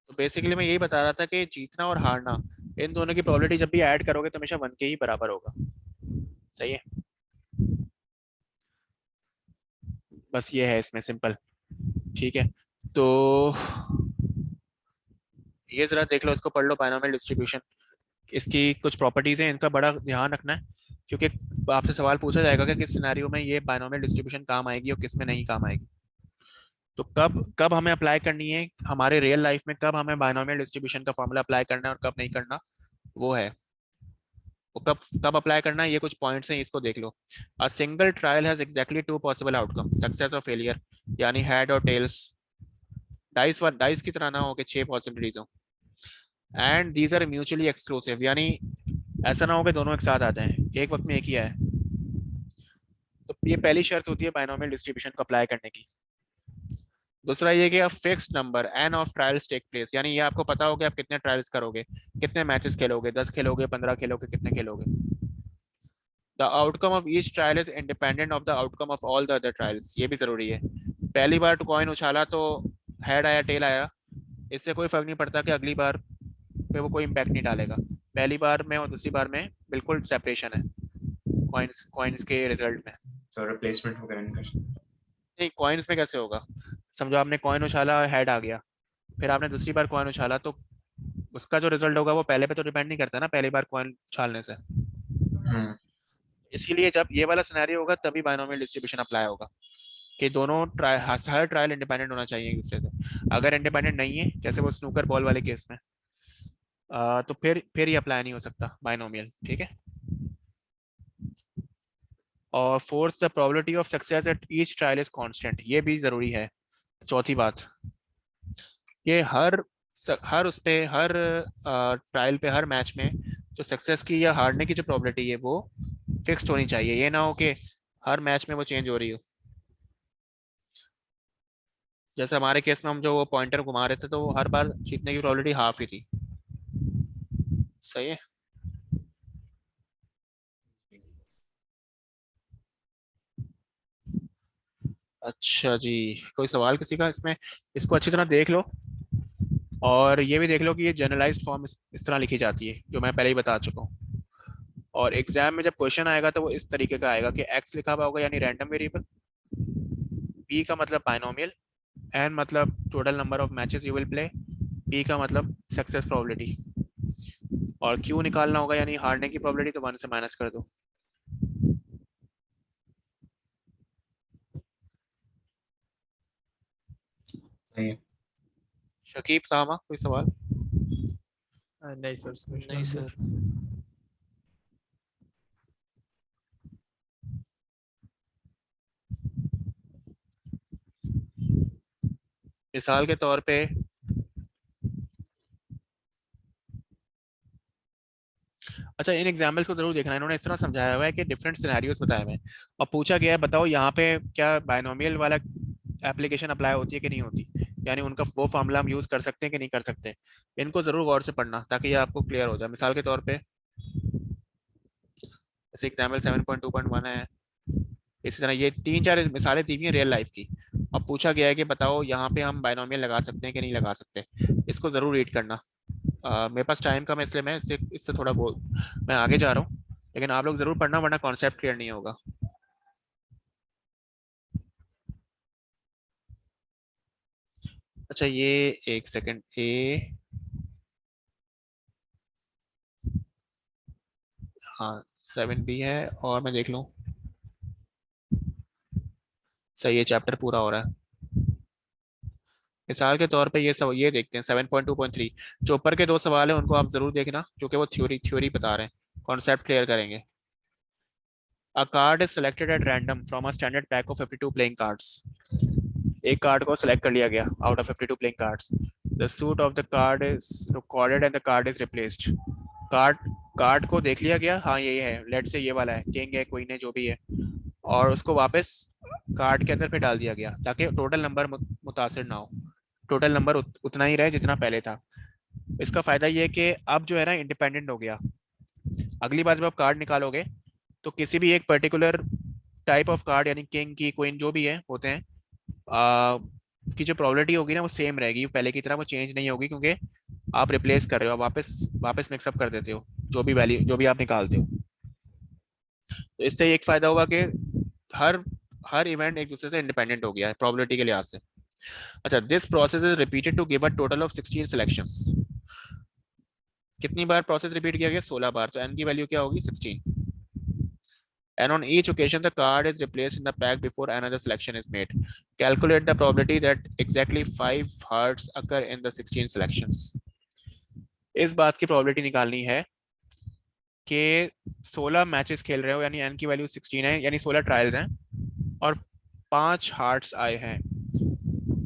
तो बेसिकली मैं यही बता रहा था कि जीतना और हारना, इन दोनों की प्रोबेबिलिटी जब भी ऐड करोगे तो हमेशा 1 के ही बराबर होगा। सही है, बस ये है इसमें सिंपल। ठीक है, तो ये जरा देख लो, इसको पढ़ लो, बायनोमियल डिस्ट्रीब्यूशन। इसकी कुछ प्रॉपर्टीज हैं, इनका बड़ा ध्यान रखना है, क्योंकि आपसे सवाल पूछा जाएगा कि किस सिनेरियो में ये बायनोमियल डिस्ट्रीब्यूशन काम आएगी और किस में नहीं काम आएगी। तो कब कब हमें अप्लाई करनी है हमारे रियल लाइफ में, कब हमें बायनोमियल डिस्ट्रीब्यूशन का फॉर्मूला अप्लाई करना है और कब नहीं करना, वो है। वो कब कब अप्लाई करना है, ये कुछ पॉइंट्स हैं, इसको देख लो। A single trial has exactly two possible outcome, success और फेलियर, यानी हेड और टेल्स, डाइस की तरह ना हो कि 6 पॉसिबिलिटीज हो। And these are mutually exclusive, यानी ऐसा ना हो कि दोनों एक साथ आते हैं, एक वक्त में एक ही आए। तो ये पहली शर्त होती है बायनोमियल डिस्ट्रीब्यूशन को अप्लाई करने की। दूसरा ये कि fixed number n of trials take place, यानी ये आपको पता हो कि आप कितने ट्रायल्स करोगे, कितने मैचेस खेलोगे, 10 खेलोगे, 15 खेलोगे, कितने खेलोगे। The outcome of each trial is independent of the outcome of all the other trials, ये भी जरूरी है। पहली बार तो कॉइन उछाला तो हेड आया टेल आया, इससे कोई फर्क नहीं पड़ता कि अगली बार पे वो कोई इम्पैक्ट नहीं डालेगा। पहली बार में और दूसरी बार में बिल्कुल सेपरेशन है कॉइन्स कॉइन्स के रिजल्ट में। तो रिप्लेसमेंट वगैरह नहीं कर सकते? नहीं, कॉइन्स में कैसे होगा? समझो आपने कॉइन उछाला, हेड आ गया, फिर आपने दूसरी बार कॉइन उछाला, तो उसका जो रिजल्ट होगा वो पहले पे तो डिपेंड नहीं करता ना, पहली बार कॉइन उछालने से। हम्म। इसीलिए जब ये वाला सिनेरियो होगा तभी बायनोमियल डिस्ट्रीब्यूशन अप्लाई होगा, कि दोनों ट्रायल, हर ट्रायल इंडिपेंडेंट होना चाहिए एक दूसरे से। अगर इंडिपेंडेंट नहीं है, जैसे वो स्नूकर बॉल वाले केस में, तो फिर ये अप्लाई नहीं हो सकता बायनोमियल। ठीक है। और fourth, the probability of success at each trial is constant, ये भी जरूरी है। चौथी बात, ये हर उस पे, हर ट्रायल पे, हर मैच में जो सक्सेस की या हारने की जो प्रोबेबिलिटी है वो फिक्स्ड होनी चाहिए। ये ना हो कि हर मैच में वो चेंज हो रही हो। जैसे हमारे केस में हम जो वो पॉइंटर घुमा रहे थे, तो वो हर बार जीतने की प्रोबेबिलिटी हाफ ही थी। सही है। अच्छा जी, कोई सवाल किसी का इसमें? इसको अच्छी तरह देख लो, और ये भी देख लो कि ये जनरलाइज्ड फॉर्म इस तरह लिखी जाती है, जो मैं पहले ही बता चुका हूँ। और एग्जाम में जब क्वेश्चन आएगा तो वो इस तरीके का आएगा कि एक्स लिखा हुआ होगा यानी रैंडम वेरिएबल, बी का मतलब बायनोमियल, एन मतलब total number of matches you will play, P का मतलब सक्सेस प्रोबेबिलिटी, और क्यू निकालना होगा यानी हारने की प्रोबेबिलिटी, तो 1 से माइनस कर दो। सही है। शकीब सामा, कोई सवाल? नहीं सर, इसमें नहीं सर। मिसाल के तौर पे, अच्छा इन एग्जाम्पल्स को जरूर देखना, इन्होंने इस तरह समझाया हुआ है कि डिफरेंट सिनेरियोस बताए हुए हैं, और पूछा गया है बताओ यहाँ पे क्या बायनोमियल वाला एप्लीकेशन अप्लाई होती है कि नहीं होती, यानी उनका वो फार्मूला हम यूज कर सकते हैं कि नहीं कर सकते। इनको जरूर गौर से पढ़ना ताकि ये आपको क्लियर हो जाए। मिसाल के तौर पे जैसे एग्जाम्पल 7.2.1 है, इसी तरह ये 3-4 मिसालें दी हुई हैं रियल लाइफ की। अब पूछा गया है कि बताओ यहाँ पे हम बायनोमियल लगा सकते हैं कि नहीं लगा सकते। इसको जरूर रीड करना। मेरे पास टाइम कम है, इसलिए मैं इससे इससे थोड़ा बोल, मैं आगे जा रहा हूँ, लेकिन आप लोग जरूर पढ़ना वरना कॉन्सेप्ट क्लियर नहीं होगा। अच्छा ये, एक सेकंड, हाँ 7B है, और मैं देख लूँ, सही है, चैप्टर पूरा हो रहा है। मिसाल के तौर पे ये देखते हैं 7.2.3, जो ऊपर के 2 सवाल है उनको आप जरूर देखना, क्योंकि वो थ्योरी थ्योरी बता रहे हैं, कॉन्सेप्ट क्लियर करेंगे। A card is selected at random from a standard pack of 52 playing cards. एक कार्ड को सेलेक्ट कर लिया गया out of 52 playing cards. The suit of the card is recorded and the card is replaced. Card card को देख लिया गया, हाँ ये है, लेट से ये वाला है, किंग है, क्वीन है, जो भी है, और उसको वापस कार्ड के अंदर पे डाल दिया गया ताकि टोटल नंबर मुतासिर ना हो, टोटल नंबर उतना ही रहे जितना पहले था। इसका फायदा ये है कि अब जो है ना इंडिपेंडेंट हो गया। अगली बार जब आप कार्ड निकालोगे तो किसी भी एक पर्टिकुलर टाइप ऑफ कार्ड, यानी किंग की, क्वीन, जो भी है होते हैं, की जो प्रोबेबिलिटी होगी ना वो सेम रहेगी, पहले की तरह वो चेंज नहीं होगी, क्योंकि आप रिप्लेस कर रहे हो, आप वापस वापस मिक्सअप कर देते हो जो भी वैल्यू जो भी आप निकालते हो। तो इससे एक फायदा होगा कि हर हर इवेंट एक दूसरे से इंडिपेंडेंट हो गया है प्रोबेबिलिटी के लिहाज से। अच्छा, this process is repeated to give a total of 16 selections. कितनी बार प्रोसेस रिपीट किया गया? 16 बार। तो n की वैल्यू क्या होगी? 16। And on each occasion the card is replaced in the pack before another selection is made. Calculate the probability that exactly 5 hearts occur in the 16 selections. इस बात की प्रोबेबिलिटी निकालनी है कि 16 मैचेस खेल रहे हो, यानी n की वैल्यू 16 है, यानी 16 ट्रायल्स हैं और 5 हार्ट्स आए हैं।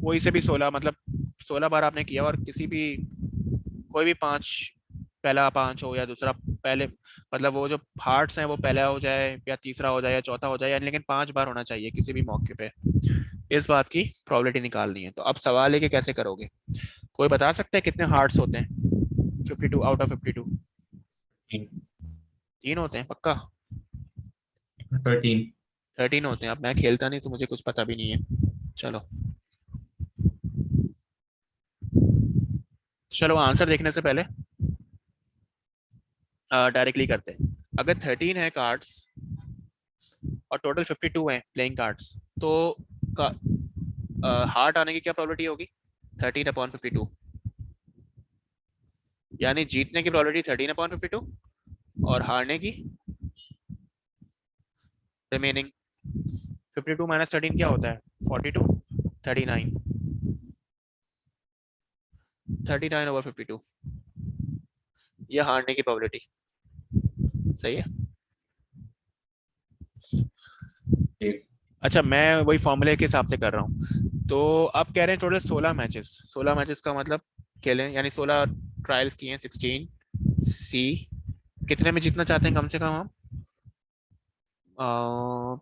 वही से भी 16, मतलब 16 बार आपने किया और किसी भी कोई भी 5, पहला 5 हो या दूसरा, पहले मतलब वो जो हार्ट्स हैं वो पहला हो जाए या तीसरा हो जाए या चौथा हो जाए, यानी लेकिन 5 बार होना चाहिए किसी भी मौके पे। इस बात की प्रोबेबिलिटी निकालनी है। तो अब सवाल है कि कैसे करोगे? कोई बता सकता है कितने हार्ट्स होते हैं 52 आउट ऑफ 52? 3 होते हैं पक्का? 13। 13 होते हैं। अब मैं खेलता नहीं तो मुझे कुछ पता भी नहीं है। चलो चलो आंसर देखने से पहले डायरेक्टली करते हैं। अगर 13 है कार्ड्स और टोटल 52 हैं प्लेइंग कार्ड्स, तो हार्ट आने की क्या प्रोबेबिलिटी होगी? 13/52। यानी जीतने की प्रोबेबिलिटी 13/52 और हारने की रिमेनिंग 52 माइनस 13 क्या होता है? 42। 39। 39/52 ये हारने की प्रोबेबिलिटी। सही है। ठीक। अच्छा, मैं वही फॉर्मूले के हिसाब से कर रहा हूँ। तो आप कह रहे हैं टोटल 16 मैचेस। 16 मैचेस का मतलब खेलें, यानी 16 ट्रायल्स किए हैं 16 सी। कितने में जीतना चाहते हैं कम से कम हम?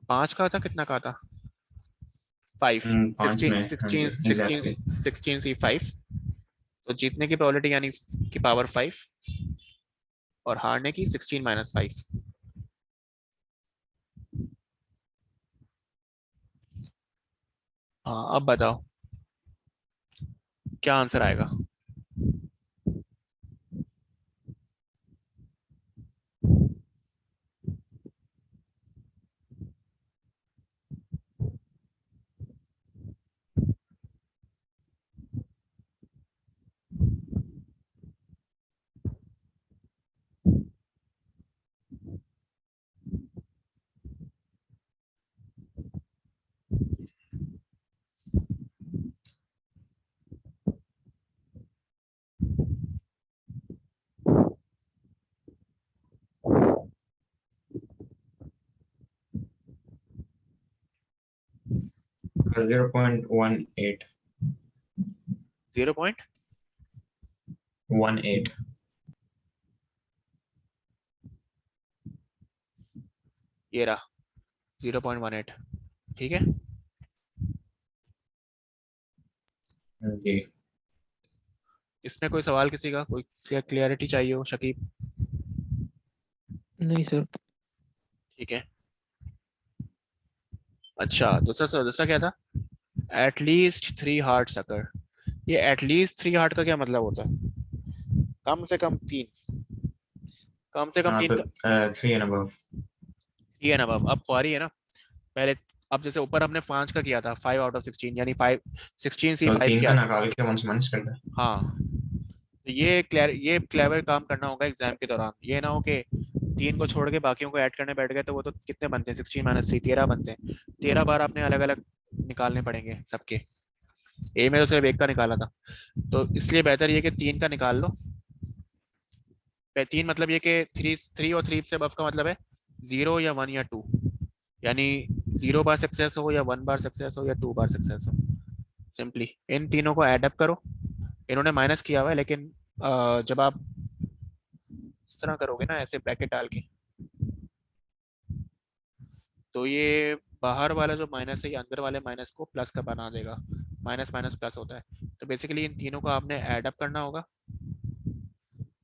5 का था, कितना का था? 5। 5 16 में 16 16 एग्जैक्टली। 16 सी 5। तो जीतने की प्रोबेबिलिटी यानी की पावर 5 और हारने की 16 - 5। हाँ, अब बताओ क्या आंसर आएगा? 0.18। 0.18। ये रहा 0.18। ठीक है। जी। इसमें कोई सवाल किसी का, कोई क्लियरिटी चाहिए हो? शकीब? नहीं सर। ठीक है। अच्छा, दूसरा दूसरा क्या था? At least 3 heart sucker. ये एटलीस्ट 3 हार्ट का क्या मतलब होता है? कम से कम 3। कम से कम हाँ 3 तो का 3 एंड अबव। 3 है ना? अब क्वारी है ना पहले। अब जैसे ऊपर हमने 5 का किया था, 5 आउट ऑफ 16, यानी 5 16 सी तो 5 3 का किया। निकाल के 1 से माइनस कर दे। हाँ, तो ये क्लेवर काम करना होगा एग्जाम के दौरान। ये ना हो कि 3 को छोड़ के बाकियों को ऐड करने बैठ गए, तो वो तो कितने बनते हैं? 16 - 3 13 बनते हैं। 13 बार आपने अलग अलग निकालने पड़ेंगे सबके। ए में तो सिर्फ एक का निकाला था, तो इसलिए बेहतर ये कि 3 का निकाल लो। 3 मतलब ये कि 3 और 3 से above का मतलब है 0 या 1 या 2। यानी 0 बार सक्सेस हो या 1 बार सक्सेस हो या 2 बार सक्सेस हो। सिंपली इन तीनों को ऐड अप करो। इन्होंने माइनस किया हुआ है, लेकिन जब आप इस तरह करोगे ना, ऐसे ब्रैकेट डाल के, तो ये बाहर वाला जो माइनस है ये अंदर वाले माइनस को प्लस का बना देगा। माइनस माइनस प्लस होता है। तो बेसिकली इन तीनों को आपने ऐड अप करना होगा,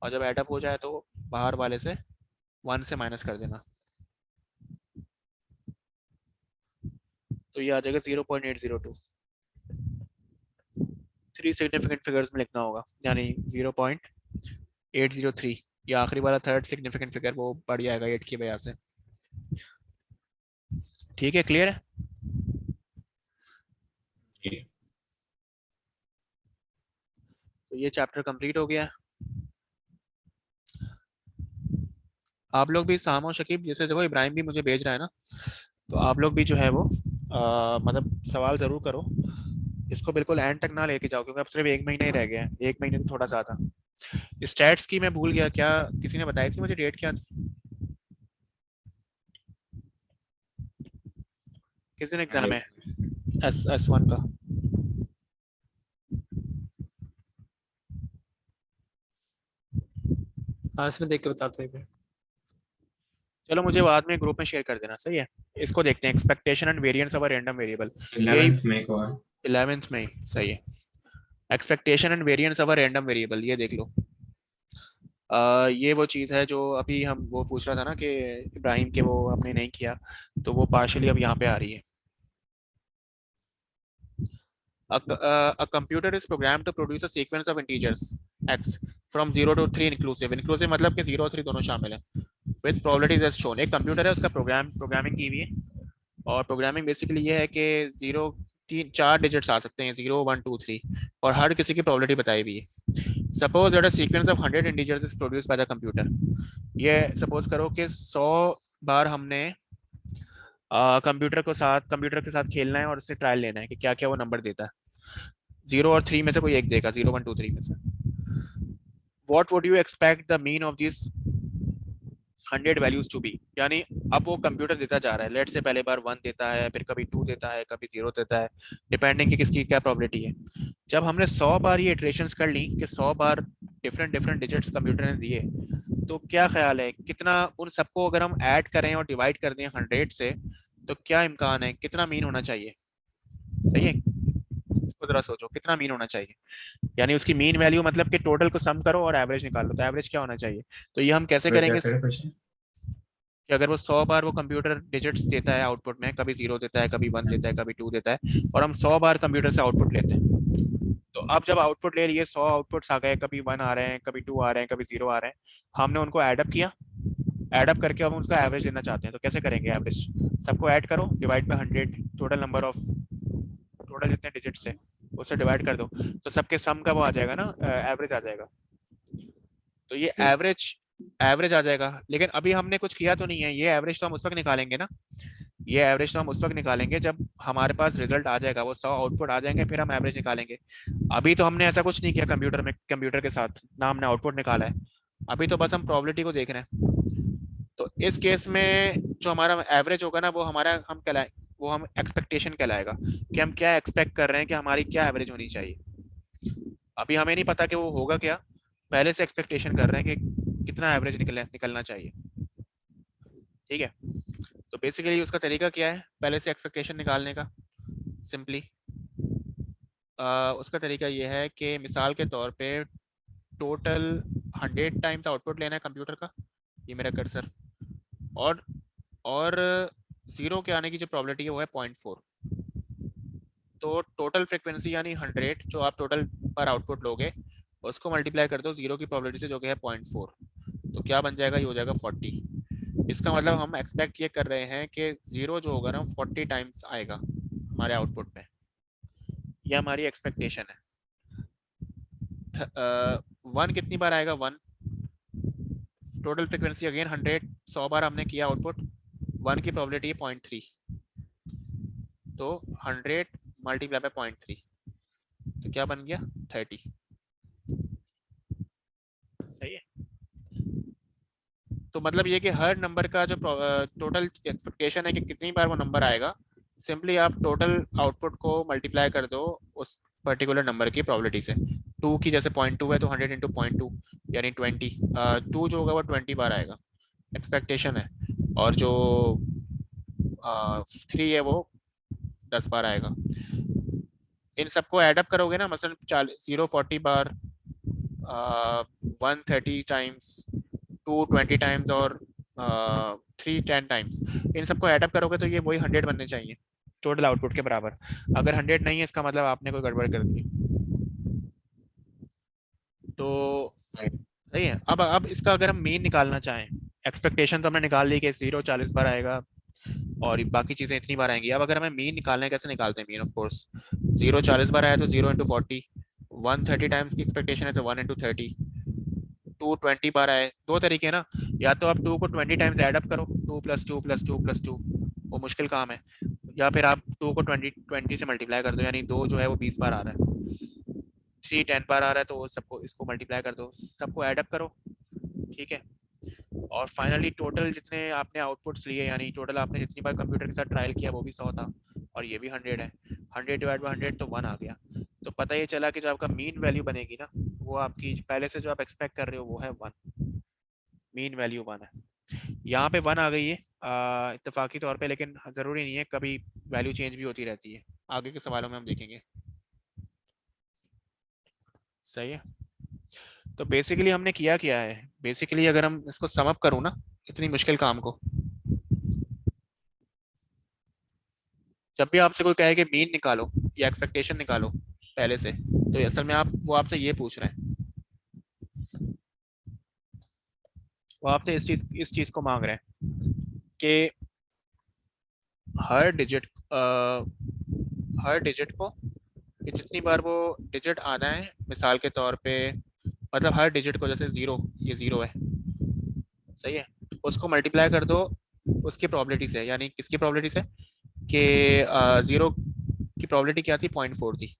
और जब ऐड अप हो जाए तो बाहर वाले से 1 से माइनस कर देना। तो ये आ जाएगा 0.802। 3 सिग्निफिकेंट फिगर्स में लिखना होगा, यानी 0.803, ये आखिरी वाला थर्ड सिग्निफिकेंट फिगर वो बढ़ जाएगा 8 की वजह से। ठीक है, क्लियर है? जी। तो ये चैप्टर कंप्लीट हो गया। आप लोग भी, सामो शकीब जैसे देखो, इब्राहिम भी मुझे भेज रहा है ना, तो आप लोग भी जो है वो मतलब सवाल ज़रूर करो। इसको बिल्कुल एंड तक ना लेके जाओ, क्योंकि अब सिर्फ 1 महीना ही रह गया है, 1 महीने से थोड़ा ज़्यादा। स्टैट्स की मैं भूल गया, क्या किसी ने बताई थी मुझे डेट क्या थी? किस दिन एग्जाम है S1 का? हाँ इसमें देख के बताता हूँ। चलो मुझे बाद में ग्रुप में शेयर कर देना, सही है। इसको देखते हैं, expectation and variance of a random variable. यही 11th मई को है। 11th में, सही है। Expectation and variance of a random variable, ये देख लो। ये वो चीज़ है जो अभी हम वो पूछ रहा था ना कि इब्राहिम के, वो हमने नहीं किया, तो वो पार्शली अब यहाँ पे आ रही है। A computer is programmed to produce a sequence of integers x from 0 to 3 inclusive। inclusive मतलब कि 0 और 3 दोनों शामिल है। with probabilities as shown। एक कंप्यूटर है, उसका प्रोग्रामिंग की हुई है, और प्रोग्रामिंग बेसिकली ये है कि 4 डिजिट्स आ सकते हैं, 0 1 2 3, और हर किसी की प्रोबेबिलिटी बताई हुई है। Suppose that a sequence of 100 integers is produced by the computer. ये सपोज करो कि 100 बार हमने कंप्यूटर के साथ खेलना है और उससे ट्रायल लेना है कि क्या क्या वो नंबर देता है। 0 और 3 में से कोई एक देगा, 0 1 2 3 में से। What would you expect the mean of this 100 values to be. यानी अब वो कंप्यूटर देता जा रहा है, लेट से पहले बार 1 देता है, फिर कभी 2 देता है, कभी 0 देता है, डिपेंडिंग कि किसकी क्या प्रोबेबिलिटी है। जब हमने 100 बार ये इटरेशंस कर ली कि 100 बार डिफरेंट डिफरेंट डिजिट्स कंप्यूटर ने दिए, तो क्या ख्याल है कितना उन सबको अगर हम ऐड करें और डिवाइड कर दें 100 से, तो क्या इम्कान है, कितना मीन होना चाहिए? सही है, इसको जरा सोचो, कितना मीन होना चाहिए? यानी उसकी मीन वैल्यू मतलब कि टोटल को सम करो और एवरेज निकालो, तो एवरेज क्या होना चाहिए? तो ये हम कैसे तो क्या करेंगे करे क्वेश्चन? कि अगर वो 100 बार वो कंप्यूटर डिजिट्स देता है आउटपुट में, कभी 0 देता है, कभी 1 देता है, कभी 2 देता है, और हम 100 बार कंप्यूटर से आउटपुट लेते हैं, तो अब जब आउटपुट ले लिए, 100 आउटपुट्स आ गए, कभी 1 आ रहे हैं, कभी 2 आ रहे हैं, कभी 0 आ रहे हैं, हमने उनको एडअप किया, एडअप करके हम उसका एवरेज लेना चाहते हैं, तो कैसे करेंगे एवरेज? सबको ऐड करो, divide by 100, total number of, total जितने डिजिट्स है उससे डिवाइड कर दो, तो सबके सम का वो आ जाएगा ना, एवरेज आ जाएगा। तो ये एवरेज आ जाएगा। लेकिन अभी हमने कुछ किया तो नहीं है, ये एवरेज तो हम उस वक्त निकालेंगे ना, ये एवरेज तो हम उस वक्त निकालेंगे जब हमारे पास रिजल्ट आ जाएगा, वो 100 आउटपुट आ जाएंगे, फिर हम एवरेज निकालेंगे। अभी तो हमने ऐसा कुछ नहीं किया कंप्यूटर में, कंप्यूटर के साथ ना हमने आउटपुट निकाला है, अभी तो बस हम प्रोबेबिलिटी को देख रहे हैं। तो इस केस में जो हमारा एवरेज होगा ना, वो हमारा हम कहलाए, वो हम एक्सपेक्टेशन कहलाएगा, कि हम क्या एक्सपेक्ट कर रहे हैं कि हमारी क्या एवरेज होनी चाहिए। अभी हमें नहीं पता कि वो होगा क्या, पहले से एक्सपेक्टेशन कर रहे हैं कि कितना एवरेज निकलना चाहिए। ठीक है, तो बेसिकली उसका तरीका क्या है पहले से एक्सपेक्टेशन निकालने का? सिंपली उसका तरीका ये है कि मिसाल के तौर पे टोटल 100 टाइम्स आउटपुट लेना है कंप्यूटर का, ये मेरा कर्सर, और और 0 के आने की जो प्रोबेबिलिटी है वो है 0.4। तो टोटल फ्रिक्वेंसी यानी 100 जो आप टोटल पर आउटपुट लोगे, उसको मल्टीप्लाई कर दो 0 की प्रोबेबिलिटी से जो कि है 0.4, तो क्या बन जाएगा? ये हो जाएगा 40। इसका मतलब हम एक्सपेक्ट ये कर रहे हैं कि 0 जो होगा ना 40 टाइम्स आएगा हमारे आउटपुट में, ये हमारी एक्सपेक्टेशन है। 1 कितनी बार आएगा? 1। टोटल फ्रिक्वेंसी अगेन 100 बार हमने किया आउटपुट, 1 की प्रोबेबिलिटी है 0.3, तो 100 मल्टीप्लाई बाय 0.3, तो क्या बन गया? 30। सही है, तो मतलब ये कि हर नंबर का जो टोटल एक्सपेक्टेशन है कि कितनी बार वो नंबर आएगा, सिंपली आप टोटल आउटपुट को मल्टीप्लाई कर दो उस पर्टिकुलर नंबर की प्रोबेबिलिटी से। 2 की जैसे 0.2 है तो 100 इंटू 0.2 यानी 20। 2 जो होगा वो 20 बार आएगा, एक्सपेक्टेशन है, और जो 3 है वो 10 बार आएगा। इन सबको एडअप करोगे ना, मसलन 0 40 बार, 130 टाइम्स, 2 20 टाइम्स, और 3 10 टाइम्स, इन सबको ऐडअप करोगे तो ये वही 100 बनने चाहिए टोटल आउटपुट के बराबर। अगर 100 नहीं है, इसका मतलब आपने कोई गड़बड़ कर दी। सही है। अब इसका अगर हम मीन निकालना चाहें, एक्सपेक्टेशन तो हमने निकाल ली कि 0 40 बार आएगा और बाकी चीजें इतनी बार आएंगी। अब अगर हमें मीन निकालना है, कैसे निकालते हैं मीन? ऑफ कोर्स 0 40 बार आया तो 0 इंटू 40, 130 टाइम्स की एक्सपेक्टेशन है तो 1 इंटू 30, 2 20 बार आए। दो तरीके हैं ना, या तो आप 2 को 20 टाइम्स ऐड अप करो, 2 प्लस 2 प्लस 2 प्लस 2, वो मुश्किल काम है, या फिर आप 2 को 20 से मल्टीप्लाई कर दो, यानी 2 जो है वो 20 बार आ रहा है, 3 10 बार आ रहा है, तो सबको इसको मल्टीप्लाई कर दो, सबको ऐड अप करो, ठीक है। और फाइनली टोटल जितने आपने आउटपुट्स लिए, यानी टोटल आपने जितनी बार कंप्यूटर के साथ ट्रायल किया वो भी 100 था और ये भी 100 है, 100 डिवाइड बाई 100 तो 1 आ गया। तो पता ये चला कि जो आपका मीन वैल्यू बनेगी ना, वो आपकी पहले से जो आप एक्सपेक्ट कर रहे हो वो है 1, मीन वैल्यू 1 है। यहाँ पे 1 आ गई है इत्तेफाकी तौर पे, लेकिन ज़रूरी नहीं है, कभी वैल्यू चेंज भी होती रहती है, आगे के सवालों में हम देखेंगे। सही है। तो बेसिकली हमने किया क्या है, बेसिकली अगर हम इसको सम अप करूँ ना, इतनी मुश्किल काम को, जब भी आपसे कोई कहे कि मीन निकालो या एक्सपेक्टेशन निकालो पहले से, तो असल में आप वो आपसे ये पूछ रहे हैं, वो आपसे इस चीज को मांग रहे हैं कि हर डिजिट हर डिजिट को कि जितनी बार वो डिजिट आना है, मिसाल के तौर पे, मतलब हर डिजिट को, जैसे 0, ये 0 है, सही है, उसको मल्टीप्लाई कर दो उसकी प्रोबेबिलिटी से, यानी किसकी प्रोबेबिलिटी से, कि 0 की प्रोबेबिलिटी क्या थी, 0.4 थी,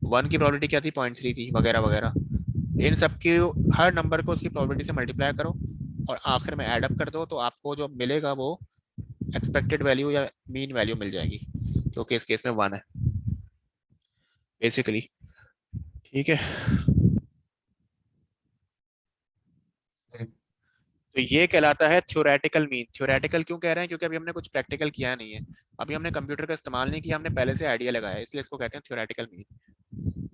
1 की प्रोबेबिलिटी क्या थी, 0.3 थी, वगैरह वगैरह। इन सब की हर नंबर को उसकी प्रोबेबिलिटी से मल्टीप्लाई करो और आखिर में ऐड अप कर दो, तो आपको जो मिलेगा वो एक्सपेक्टेड वैल्यू या मीन वैल्यू मिल जाएगी, जो कि इस केस में 1 है बेसिकली, ठीक है। तो ये कहलाता है थ्योरेटिकल मीन। थ्योरेटिकल क्यों कह रहे हैं? क्योंकि अभी हमने कुछ प्रैक्टिकल किया नहीं है, अभी हमने कंप्यूटर का इस्तेमाल नहीं किया, हमने पहले से आइडिया लगाया, इसलिए इसको कहते हैं थ्योरेटिकल मीन।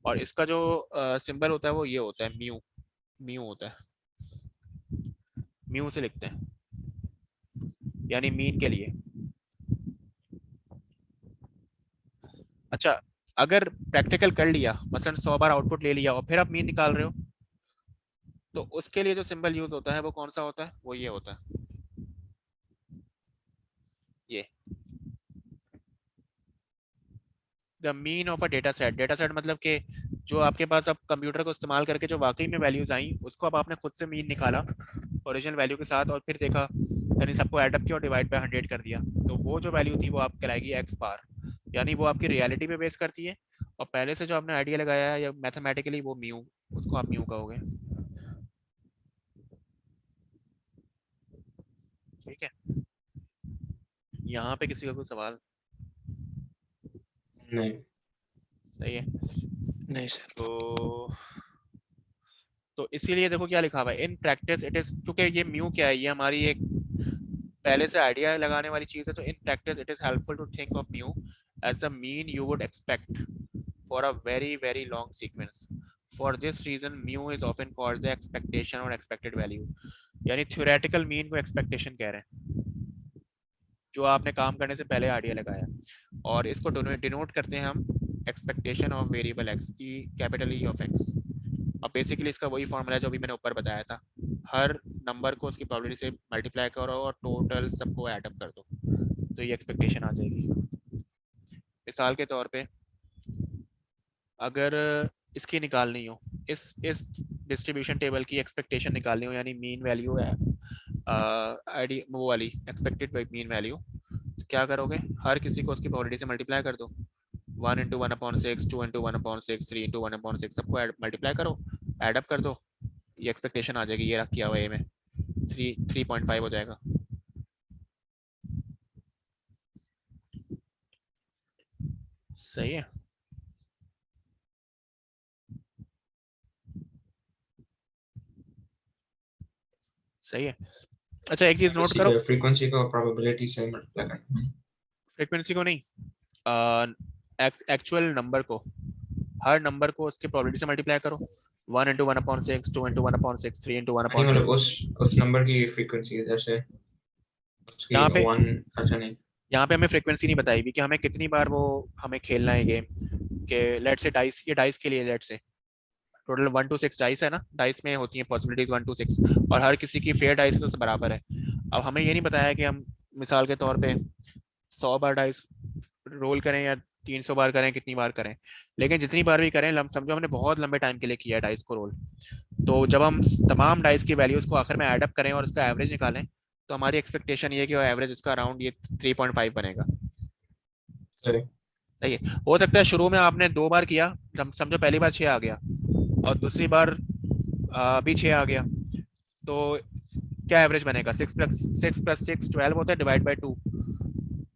और इसका जो सिंबल होता है वो ये होता है म्यू, म्यू होता है, म्यू से लिखते हैं, यानी मीन के लिए। अच्छा, अगर प्रैक्टिकल कर लिया, मसलन 100 बार आउटपुट ले लिया और फिर आप मीन निकाल रहे हो, तो उसके लिए जो सिंबल यूज होता है वो कौन सा होता है? वो ये होता है, ये the mean of a data set. Data set मतलब कि जो आपके पास, अब कंप्यूटर को इस्तेमाल करके जो वाकई में वैल्यूज आई, उसको अब आपने खुद से मीन निकाला ओरिजिनल वैल्यू के साथ, और फिर देखा, यानी सबको ऐड अप किया और डिवाइड बाय 100 कर दिया, तो वो जो वैल्यू थी वो आप कहलाएगी एक्स बार, यानी वो आपकी रियलिटी पे बेस करती है, और पहले से जो आपने आइडिया लगाया है या मैथमेटिकली वो म्यू, उसको आप म्यू कहोगे, ठीक है। यहाँ पे किसी का कोई सवाल? नहीं। सही है। नहीं सर। तो इसीलिए देखो क्या लिखा हुआ है, इन प्रैक्टिस इट इज, क्योंकि ये म्यू क्या है, ये हमारी एक पहले से आइडिया लगाने वाली चीज है, तो in practice it is helpful to think of mu as the mean you would expect for a very very long sequence. For this reason mu is often called the expectation or expected value, यानी theoretical mean को expectation कह रहे हैं, जो आपने काम करने से पहले आइडिया लगाया, और इसको डिनोट करते हैं हम एक्सपेक्टेशन ऑफ वेरिएबल एक्स की, कैपिटल ई ऑफ एक्स। अब बेसिकली इसका वही फॉर्मूला है जो अभी मैंने ऊपर बताया था, हर नंबर को उसकी प्रोबेबिलिटी से मल्टीप्लाई करो और टोटल सबको ऐड अप कर दो, तो ये एक्सपेक्टेशन आ जाएगी। मिसाल के तौर पे अगर इसकी निकालनी हो, इस डिस्ट्रीब्यूशन टेबल की एक्सपेक्टेशन निकालनी हो, यानी मीन वैल्यू है आईडी वो वाली एक्सपेक्टेड मीन वैल्यू, तो क्या करोगे, हर किसी को उसकी प्रोबेबिलिटी से मल्टीप्लाई कर दो, 1 इंटू 1/6, 2 इंटू 1/6, 3 इंटू 1/6, सबको मल्टीप्लाई करो, ऐड अप कर दो, ये एक्सपेक्टेशन आ जाएगी, ये रख किया हुआ है में 3.5 हो जाएगा। सही है। सही है। अच्छा, एक चीज नोट करो, फ्रीक्वेंसी को प्रोबेबिलिटी से मल्टीप्लाई करना है। फ्रीक्वेंसी को नहीं, एक्चुअल नंबर को, हर नंबर को उसके प्रोबेबिलिटी से मल्टीप्लाई करो, 1 इंटू 1/6, 2 इंटू 1/6, 3 इंटू नहीं मतलब 1/6। उस नंबर की फ्रीक्वेंसी जैसे उसकी यहाँ पे 1। अच्छा नहीं। यहाँ पे हमें फ्रीक्वेंसी नहीं बताई भी कि हमें कितनी बार वो हमें खेलना है गेम, कि लेट से डाइस, ये डाइस के लिए लेट से टोटल 1 to 6 डाइस है ना, डाइस में होती है पॉसिबिलिटीज 1 to 6, और हर किसी की फेयर डाइस तो बराबर है। अब हमें ये नहीं बताया कि हम मिसाल के तौर पे 100 बार डाइस रोल करें या 300 बार करें, कितनी बार करें, लेकिन जितनी बार भी करें, समझो हमने बहुत लंबे टाइम के लिए किया है डाइस को रोल, तो जब हम तमाम डाइस की वैल्यूज को आखिर में ऐड अप करें और उसका एवरेज निकालें, तो हमारी एक्सपेक्टेशन ये है कि एवरेज इसका अराउंड ये 3.5 बनेगा। सही। सही है। हो सकता है शुरू में आपने 2 बार किया, समझो पहली बार 6 आ गया और दूसरी बार भी 6 आ गया, तो क्या एवरेज बनेगा? 6 + 6 12 होता है, डिवाइड बाई 2,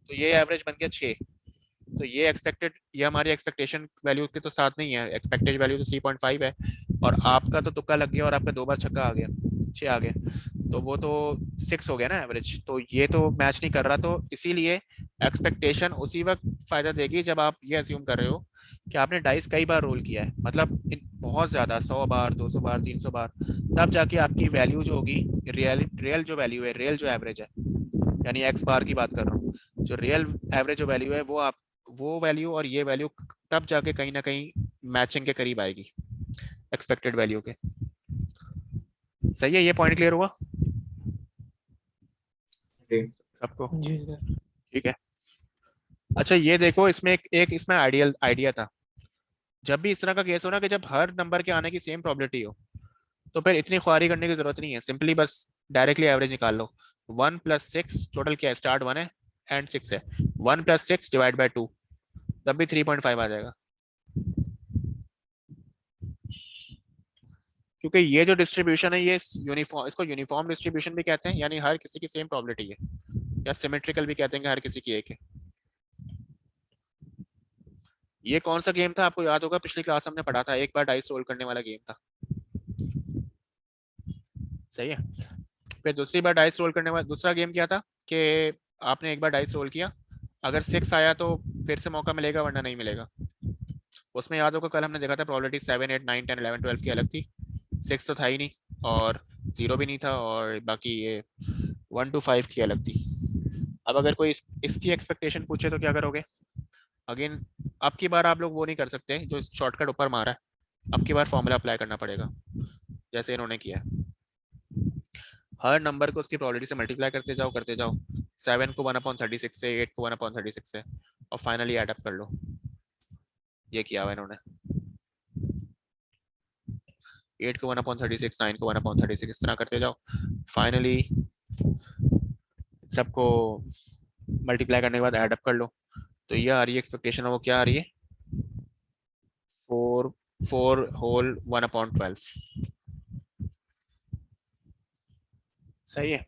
तो ये एवरेज बन गया 6। तो ये एक्सपेक्टेड, ये हमारी एक्सपेक्टेशन वैल्यू के तो साथ नहीं है, एक्सपेक्टेड वैल्यू तो 3.5 है, और आपका तो तुक्का लग गया और आपका 2 बार छक्का आ गया, 6 आ गया, तो वो तो 6 हो गया ना एवरेज, तो ये तो मैच नहीं कर रहा। तो इसीलिए एक्सपेक्टेशन उसी वक्त फायदा देगी जब आप ये अज्यूम कर रहे हो कि आपने डाइस कई बार रोल किया है, मतलब बहुत ज्यादा, 100 बार, 200 बार, 300 बार, तब जाके आपकी वैल्यू जो होगी, रियल जो वैल्यू है, रियल जो एवरेज है, यानी एक्स बार की बात कर रहा हूँ, जो रियल एवरेज जो वैल्यू है वो आप, वो वैल्यू और ये वैल्यू तब जाके कहीं ना कहीं मैचिंग के करीब आएगी एक्सपेक्टेड वैल्यू के। सही है, ये पॉइंट क्लियर हुआ जी। सबको? जी सर। ठीक है। अच्छा ये देखो, इसमें एक इसमें आइडियल आइडिया था, जब भी इस तरह का केस हो ना कि जब हर नंबर के आने की सेम प्रोबेबिलिटी हो, तो फिर इतनी ख्वारी करने की जरूरत नहीं है, सिंपली बस डायरेक्टली एवरेज निकाल लो। 1 + 6, टोटल क्या है, स्टार्ट 1 है एंड 6 है, 1 + 6 डिवाइड बाई 2, तब भी 3.5 आ जाएगा, क्योंकि ये जो डिस्ट्रीब्यूशन है ये यूनिफॉर्म, इसको यूनिफॉर्म डिस्ट्रीब्यूशन भी कहते हैं, यानी हर किसी की सेम प्रोबेबिलिटी है, या सिमेट्रिकल भी कहते हैं कि हर किसी की एक है। ये कौन सा गेम था आपको याद होगा, पिछली क्लास हमने पढ़ा था, एक बार डाइस रोल करने वाला गेम था। सही है। फिर दूसरी बार डाइस रोल करने वाला दूसरा गेम क्या था कि आपने एक बार डाइस रोल किया, अगर 6 आया तो फिर से मौका मिलेगा, वरना नहीं मिलेगा। उसमें याद होगा कल हमने देखा था प्रोबेबिलिटी 7 8 9 10 11 12 की अलग थी, 6 तो था ही नहीं और 0 भी नहीं था, और बाकी ये 1 to 5 की अलग थी। अब अगर कोई इसकी एक्सपेक्टेशन पूछे तो क्या करोगे? अगेन अब की बार आप लोग वो नहीं कर सकते जो शॉर्टकट ऊपर मारा है, अब की बार फॉर्मूला अप्लाई करना पड़ेगा, जैसे इन्होंने किया है। हर नंबर को उसकी प्रोबेबिलिटी से मल्टीप्लाई करते जाओ, 7 को 1/36 से, 8 को 1/36 से, और फाइनली एड अप कर लो। ये किया हुआ इन्होंने, 8 को 1/36, 9 को 1/36, इस तरह करते जाओ, फाइनली सबको मल्टीप्लाई करने के बाद ऐड अप कर लो, तो ये आ रही है एक्सपेक्टेशन, वो क्या आ रही है, 4 होल 1/12। सही है।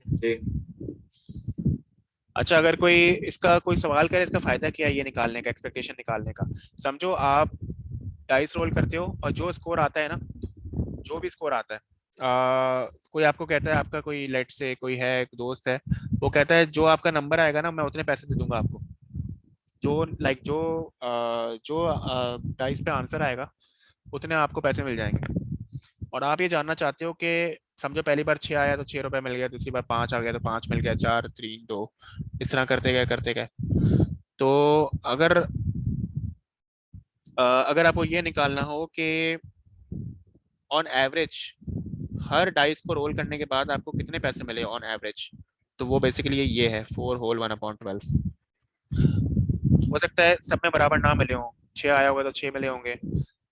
जी। अच्छा अगर कोई इसका कोई सवाल करे, इसका फायदा क्या है ये निकालने का, एक्सपेक्टेशन निकालने का? समझो आप डाइस रोल करते हो और जो स्कोर आता है ना, जो भी स्कोर आता है, कोई आपको कहता है, आपका कोई लेट से कोई है, एक दोस्त है, वो कहता है जो आपका नंबर आएगा ना मैं उतने पैसे दे दूंगा आपको, जो लाइक जो डाइस पे आंसर आएगा उतने आपको पैसे मिल जाएंगे, और आप ये जानना चाहते हो कि समझो पहली बार 6 आया तो 6 रुपए मिल गया, दूसरी बार 5 आ गया तो 5 मिल गया, 4 3 2, इस तरह करते गए। तो अगर अगर आपको ये निकालना हो कि ऑन एवरेज हर डाइस को रोल करने के बाद आपको कितने पैसे मिले ऑन एवरेज, तो वो बेसिकली ये है 4 होल 1/12। हो सकता है सब में बराबर ना मिले हों, 6 आया होगा तो 6 मिले होंगे,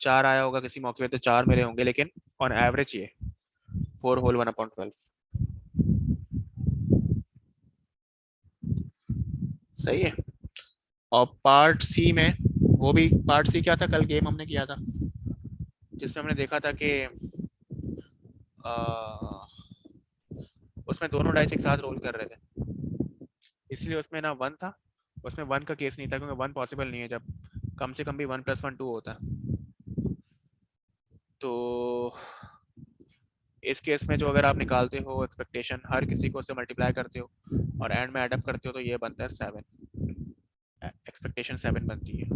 4 आया होगा किसी मौके पे तो 4 मिले होंगे, लेकिन ऑन एवरेज ये 4 होल 1/12। सही है। और पार्ट सी में, वो भी पार्ट सी क्या था, कल गेम हमने किया था जिसमें हमने देखा था कि उसमें दोनों डाइस एक साथ रोल कर रहे थे, इसलिए उसमें ना 1 था, उसमें 1 का केस नहीं था, क्योंकि 1 पॉसिबल नहीं है, जब कम से कम भी 1 + 1 2 होता है। तो इस केस में जो अगर आप निकालते हो एक्सपेक्टेशन, हर किसी को उससे मल्टीप्लाई करते हो और एंड में एडअप करते हो, तो ये बनता है 7, एक्सपेक्टेशन 7 बनती है।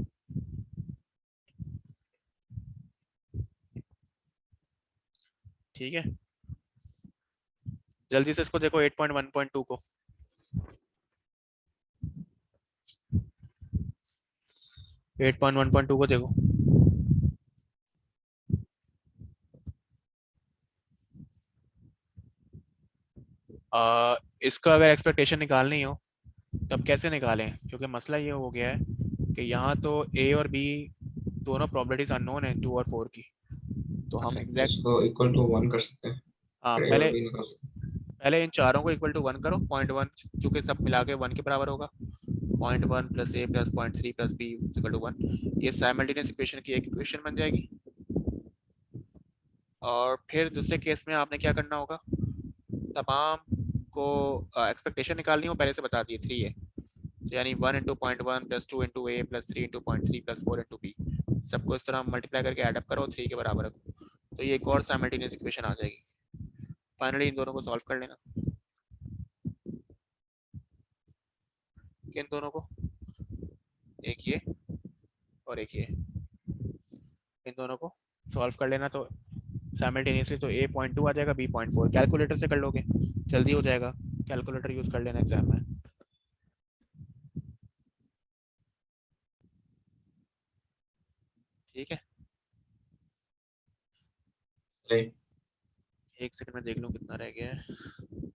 ठीक है, जल्दी से इसको देखो 8.1.2 को, 8.1.2 को देखो। इसका अगर एक्सपेक्टेशन निकालनी हो तब कैसे निकालें, क्योंकि मसला ये हो गया है कि यहाँ तो ए और बी दोनों प्रॉपर्टीज अननोन है 2 और 4 की, तो हम तो एग्जैक्ट इसको इक्वल टू 1 कर सकते हैं, हाँ फिर ए और पहले बी निकाल सकते पहले इन चारों को इक्वल टू 1 करो, 0.1, क्योंकि सब मिला के 1 के बराबर होगा। 0.1 plus a plus 0.3 plus b equal to 1, ये साइमल्टेनियस इक्वेशन की एक इक्वेशन बन जाएगी। और फिर दूसरे केस में आपने क्या करना होगा, तमाम को एक्सपेक्टेशन निकालनी हो, पहले से बता दिए 3 है, तो यानी 1 × 0.1 plus 2 × a plus 3 × 0.3 plus 4 × b, सबको इस तरह मल्टीप्लाई करके एडअप करो 3 के बराबर रखो, तो ये एक और साइमल्टेनियस इक्वेशन आ जाएगी। फाइनली इन दोनों को सॉल्व कर लेना, किन दोनों को, एक ये और एक ये, इन दोनों को सॉल्व कर लेना, तो साइमल्टेनियसली तो a 0.2 आ जाएगा, b 0.4, कैलकुलेटर से कर लोगे जल्दी हो जाएगा, कैलकुलेटर यूज कर लेना एग्जाम में। ठीक है, हैं। एक सेकंड में देख लूँ कितना रह गया है।